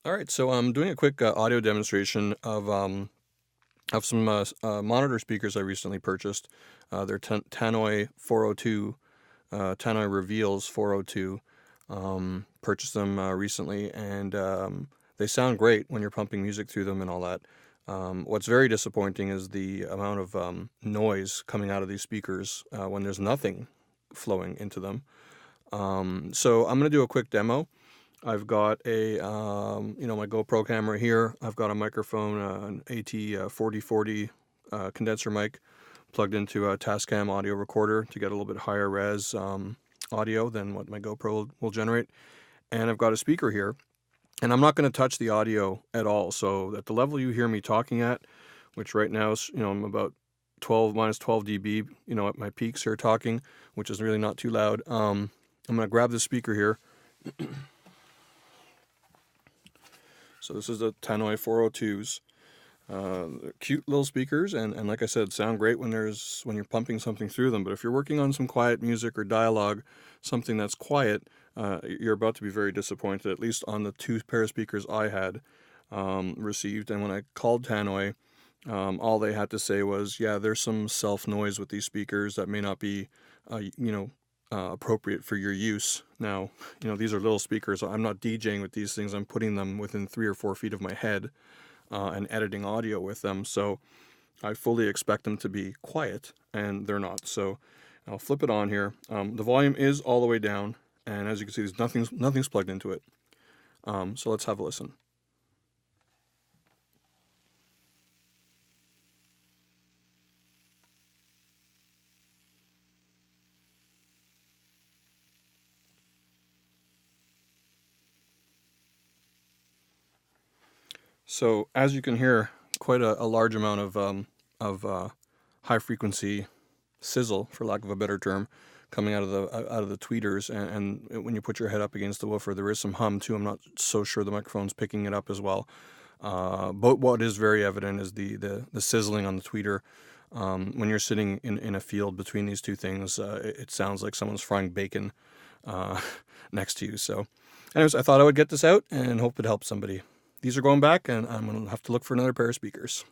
All right, so I'm doing a quick audio demonstration of some monitor speakers I recently purchased. They're Tannoy 402, Tannoy Reveals 402. Purchased them recently, and they sound great when you're pumping music through them and all that. What's very disappointing is the amount of noise coming out of these speakers when there's nothing flowing into them. So I'm going to do a quick demo. I've got my GoPro camera here. I've got a microphone, an AT4040 condenser mic plugged into a Tascam audio recorder to get a little bit higher res audio than what my GoPro will generate. And I've got a speaker here, and I'm not going to touch the audio at all. So at the level you hear me talking at, which right now is, I'm about 12 minus 12 dB, at my peaks here talking, which is really not too loud. I'm going to grab the speaker here. So this is the Tannoy 402s. They're cute little speakers, and like I said, sound great when you're pumping something through them. But if you're working on some quiet music or dialogue, something that's quiet, you're about to be very disappointed, at least on the two pair of speakers I had received. And when I called Tannoy, all they had to say was, yeah, there's some self-noise with these speakers that may not be, appropriate for your use. Now, these are little speakers. I'm not DJing with these things. I'm putting them within 3 or 4 feet of my head and editing audio with them. So I fully expect them to be quiet, and they're not. So I'll flip it on here. The volume is all the way down, and as you can see, there's nothing's plugged into it. So let's have a listen. So as you can hear, quite a large amount of high frequency sizzle, for lack of a better term, coming out of the tweeters, and when you put your head up against the woofer, there is some hum too. I'm not so sure the microphone's picking it up as well. But what is very evident is the sizzling on the tweeter. When you're sitting in a field between these two things, it sounds like someone's frying bacon next to you. So, anyways, I thought I would get this out and hope it helps somebody. These are going back, and I'm going to have to look for another pair of speakers.